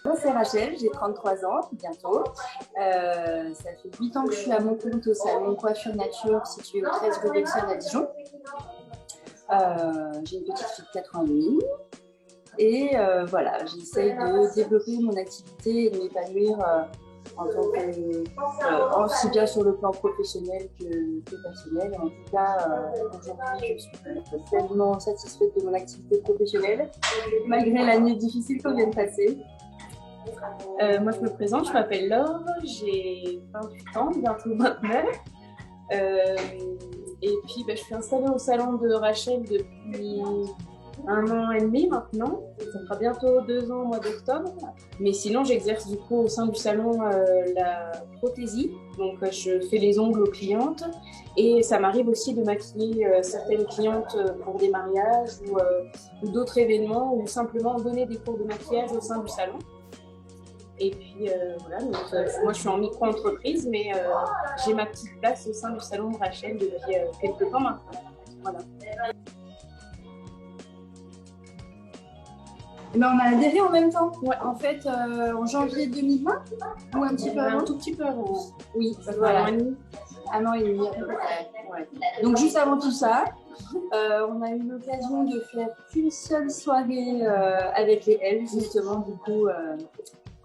Moi, c'est Rachel, j'ai 33 ans bientôt. Ça fait 8 ans que je suis à mon compte au salon Coiffure Nature situé au 13 rue d'Auxonne à Dijon. J'ai une petite fille de 4 ans et demi. Et voilà, j'essaye de développer mon activité et de m'épanouir en tant que, aussi bien sur le plan professionnel que personnel. En tout cas, aujourd'hui, je suis pleinement satisfaite de mon activité professionnelle, malgré l'année difficile qu'on vient de passer. Moi, je me présente, je m'appelle Laure, j'ai 28 ans, bientôt 29. Et puis, je suis installée au salon de Rachel depuis 1 an et demi maintenant. Ça fera bientôt 2 ans au mois d'octobre. Mais sinon, j'exerce du coup au sein du salon la prothésie. Donc, je fais les ongles aux clientes. Et ça m'arrive aussi de maquiller certaines clientes pour des mariages ou d'autres événements ou simplement donner des cours de maquillage au sein du salon. Et puis voilà, donc, moi je suis en micro-entreprise, mais j'ai ma petite place au sein du salon de Rachel depuis quelques temps maintenant. Voilà. Ben, on a adhéré en même temps. Ouais. En fait, en janvier 2020 ou un petit peu avant. Un tout petit peu avant. Oui, voilà. 1 an et demi à peu près. Ouais. Donc juste avant tout ça, on a eu l'occasion de faire qu'une seule soirée avec les L, justement, du coup.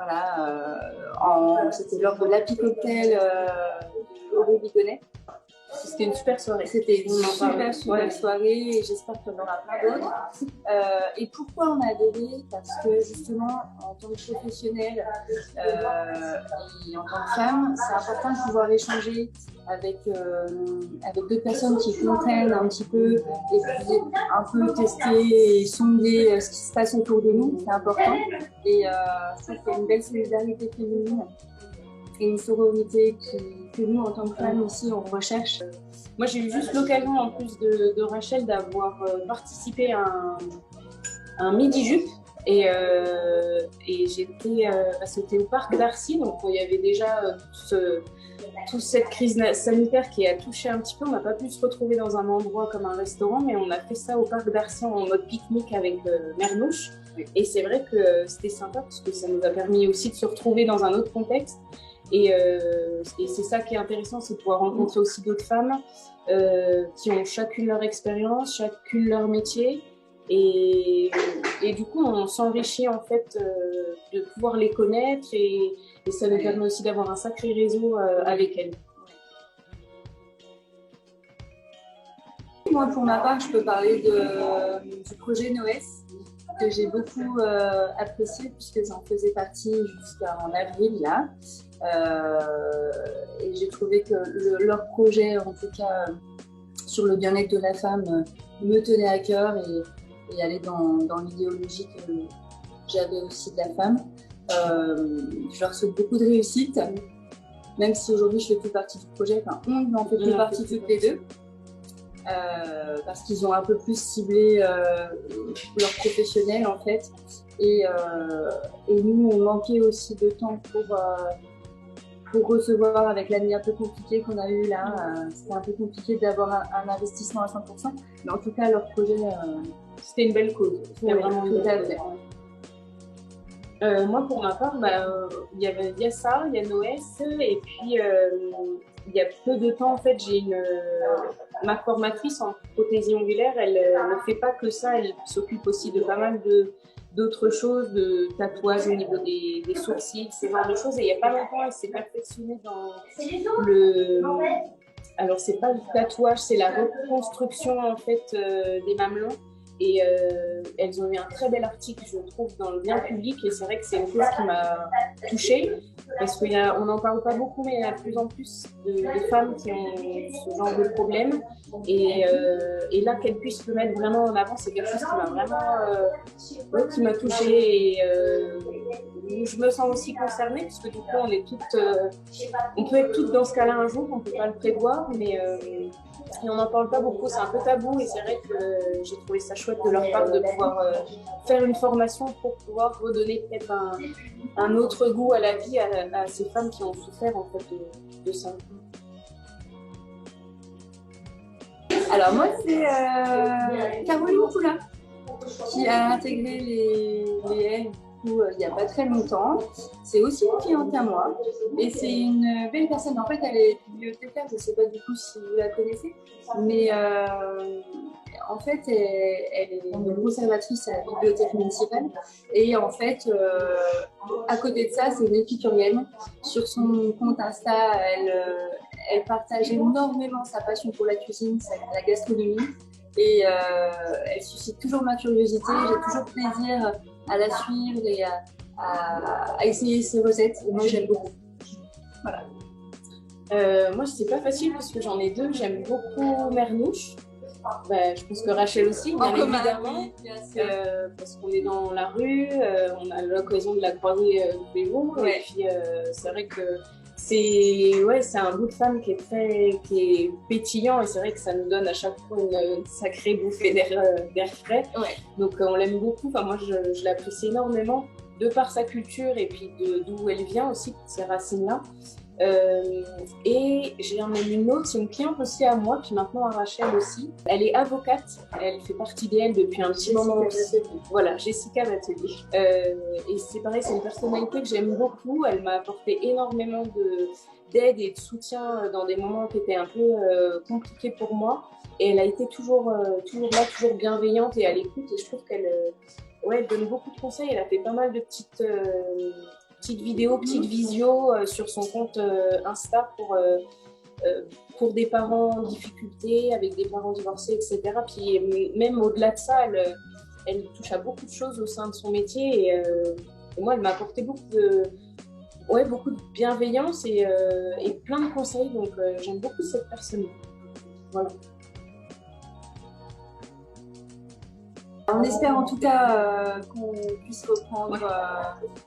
Voilà, c'était lors de l'Happy Cocktail au Bigonnet. C'était une super soirée. C'était une super soirée et j'espère qu'il y en aura plein d'autres. Et pourquoi on a adhéré? Parce que justement, en tant que professionnelle et en tant que femme, c'est important de pouvoir échanger avec d'autres personnes qui comprennent un petit peu et puis un peu tester et sonder ce qui se passe autour de nous. C'est important. Et je trouve qu'il y a une belle solidarité féminine et une sororité que nous, en tant que femmes aussi, on recherche. Moi, j'ai eu juste l'occasion, en plus de Rachel, d'avoir participé à un midi-jupe. Et c'était au parc d'Arcy, donc il y avait déjà toute cette crise sanitaire qui a touché un petit peu. On n'a pas pu se retrouver dans un endroit comme un restaurant, mais on a fait ça au parc d'Arcy en mode pique-nique avec Mernouche. Et c'est vrai que c'était sympa parce que ça nous a permis aussi de se retrouver dans un autre contexte. Et c'est ça qui est intéressant, c'est de pouvoir rencontrer aussi d'autres femmes qui ont chacune leur expérience, chacune leur métier. Et du coup, on s'enrichit en fait de pouvoir les connaître et ça nous permet aussi d'avoir un sacré réseau avec elles. Moi, pour ma part, je peux parler du projet NOES que j'ai beaucoup apprécié puisque j'en faisais partie jusqu'en avril là. Et j'ai trouvé que leur projet, en tout cas sur le bien-être de la femme, me tenait à cœur et aller dans l'idéologie que j'avais aussi de la femme. Je leur souhaite beaucoup de réussite, même si aujourd'hui je ne fais plus partie du projet, enfin on n'en fait plus partie toutes les deux. Parce qu'ils ont un peu plus ciblé leur professionnel en fait et nous on manquait aussi de temps pour recevoir avec l'année un peu compliquée qu'on a eu là. C'était un peu compliqué d'avoir un investissement à 100%, mais en tout cas leur projet c'était une belle cause. C'était vraiment une belle cause. Moi, pour ma part, il y a ça, il y a Noès, et puis il y a peu de temps, en fait, j'ai ma formatrice en prothésie ongulaire, elle ne fait pas que ça, elle s'occupe aussi de pas mal d'autres choses, de tatouages au niveau des sourcils, ce genre de choses, et il n'y a pas longtemps, elle s'est perfectionnée dans alors, c'est pas le tatouage, c'est la reconstruction, en fait, des mamelons. Et elles ont eu un très bel article, je trouve, dans le bien public. Et c'est vrai que c'est une chose qui m'a touchée. Parce qu'on n'en parle pas beaucoup, mais il y a de plus en plus de femmes qui ont ce genre de problème. Et là, qu'elles puissent le mettre vraiment en avant, c'est quelque chose qui m'a vraiment qui m'a touchée. Et je me sens aussi concernée, parce que du coup, on est toutes, on peut être toutes dans ce cas-là un jour, on ne peut pas le prévoir, mais et on n'en parle pas beaucoup, c'est un peu tabou et c'est vrai que j'ai trouvé ça chouette de leur part de pouvoir faire une formation pour pouvoir redonner peut-être un autre goût à la vie à ces femmes qui ont souffert en fait de ça. Alors moi c'est Caroline Poulain qui a intégré les L coup il n'y a pas très longtemps. C'est aussi une cliente à moi et c'est une belle personne. En fait, elle est bibliothécaire, je ne sais pas du coup si vous la connaissez, mais en fait, elle est une conservatrice à la bibliothèque municipale et en fait, à côté de ça, c'est une épicurienne. Sur son compte Insta, elle partage énormément sa passion pour la cuisine, la gastronomie. Et elle suscite toujours ma curiosité, j'ai toujours plaisir à la suivre et à essayer ses recettes. Et moi, j'aime beaucoup. Voilà. Moi, c'est pas facile parce que j'en ai deux. J'aime beaucoup Mernouche. Bah, je pense que Rachel aussi, bien évidemment, parce qu'on est dans la rue, on a l'occasion de la croiser tous les jours. Ouais. Et puis, c'est vrai que c'est un bout de femme qui est pétillant et c'est vrai que ça nous donne à chaque fois une sacrée bouffée d'air frais. Ouais. Donc on l'aime beaucoup. Enfin, moi je l'apprécie énormément de par sa culture et puis d'où elle vient aussi, ses racines-là. Et j'en ai une autre, c'est une cliente aussi à moi, puis maintenant à Rachel aussi. Elle est avocate, elle fait partie d'elle depuis un petit moment aussi. Voilà, Jessica Batelier. Et c'est pareil, c'est une personnalité que j'aime beaucoup. Elle m'a apporté énormément d'aide et de soutien dans des moments qui étaient un peu compliqués pour moi. Et elle a été toujours là, toujours bienveillante et à l'écoute. Et je trouve qu'elle elle donne beaucoup de conseils. Elle a fait pas mal de petites vidéos, petites visios sur son compte Insta pour des parents en difficulté, avec des parents divorcés, etc. Puis même au-delà de ça, elle touche à beaucoup de choses au sein de son métier et moi, elle m'a apporté beaucoup de bienveillance et plein de conseils. Donc, j'aime beaucoup cette personne. Voilà. On espère en tout cas qu'on puisse reprendre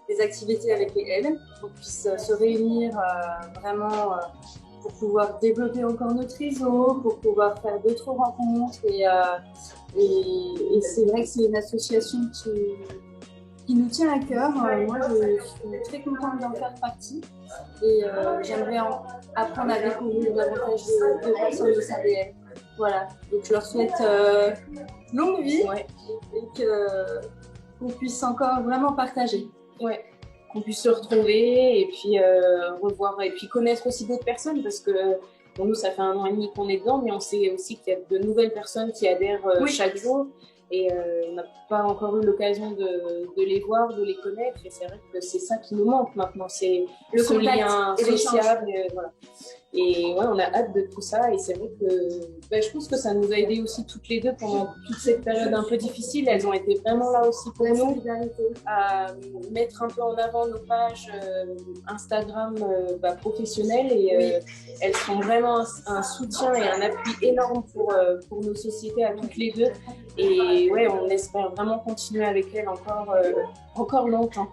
des activités avec elle, qu'on puisse se réunir vraiment pour pouvoir développer encore notre réseau, pour pouvoir faire d'autres rencontres. Et c'est vrai que c'est une association qui nous tient à cœur. Moi, je suis très contente d'en faire partie et j'aimerais apprendre à découvrir davantage de personnes au sein d'elle. Voilà, donc je leur souhaite longue vie et qu'on puisse encore vraiment partager. Ouais, qu'on puisse se retrouver et puis revoir et puis connaître aussi d'autres personnes parce que pour nous, ça fait 1 an et demi qu'on est dedans, mais on sait aussi qu'il y a de nouvelles personnes qui adhèrent chaque jour et on n'a pas encore eu l'occasion de les voir, de les connaître et c'est vrai que c'est ça qui nous manque maintenant, c'est le ce contact lien et sociable. Voilà. Et on a hâte de tout ça et c'est vrai que je pense que ça nous a aidés aussi toutes les deux pendant toute cette période un peu difficile. Elles ont été vraiment là aussi pour nous à mettre un peu en avant nos pages Instagram professionnelles et elles sont vraiment un soutien et un appui énorme pour nos sociétés à toutes les deux et on espère vraiment continuer avec elles encore longtemps.